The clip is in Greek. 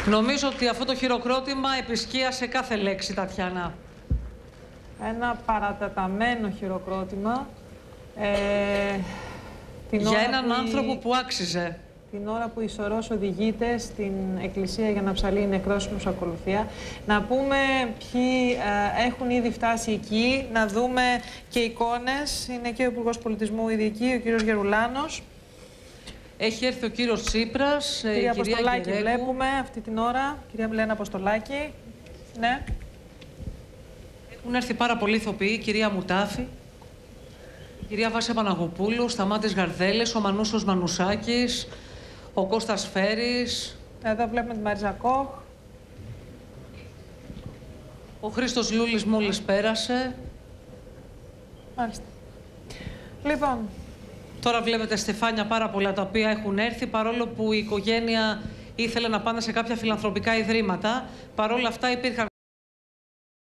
Νομίζω ότι αυτό το χειροκρότημα επισκίασε κάθε λέξη, Τατιάνα. Ένα παρατεταμένο χειροκρότημα. Για έναν άνθρωπο που άξιζε. Την ώρα που η Σωρός οδηγείται στην εκκλησία για να ψαλεί νεκρός μουσακολουθία. Να πούμε ποιοι έχουν ήδη φτάσει εκεί, να δούμε και εικόνες. Είναι και ο Υπουργός Πολιτισμού ήδη εκεί, ο κύριος Γερουλάνος. Έχει έρθει ο κύριος Τσίπρας, κυρία Αποστολάκη βλέπουμε αυτή την ώρα, κυρία Μιλένα Αποστολάκη. Ναι. Έχουν έρθει πάρα πολλοί ηθοποιοί, κυρία Μουτάφη, κυρία Βάσια Παναγοπούλου, Σταμάτης Γαρδέλης, ο Μανούσος Μανουσάκης, ο Κώστας Φέρης. Εδώ βλέπουμε τη Μαρίζα Κόχ. Ο Χρήστος Λούλης μόλις πέρασε. Μάλιστα. Λοιπόν. Τώρα βλέπετε στεφάνια πάρα πολλά τα οποία έχουν έρθει, παρόλο που η οικογένεια ήθελε να πάνε σε κάποια φιλανθρωπικά ιδρύματα. Παρόλα αυτά υπήρχαν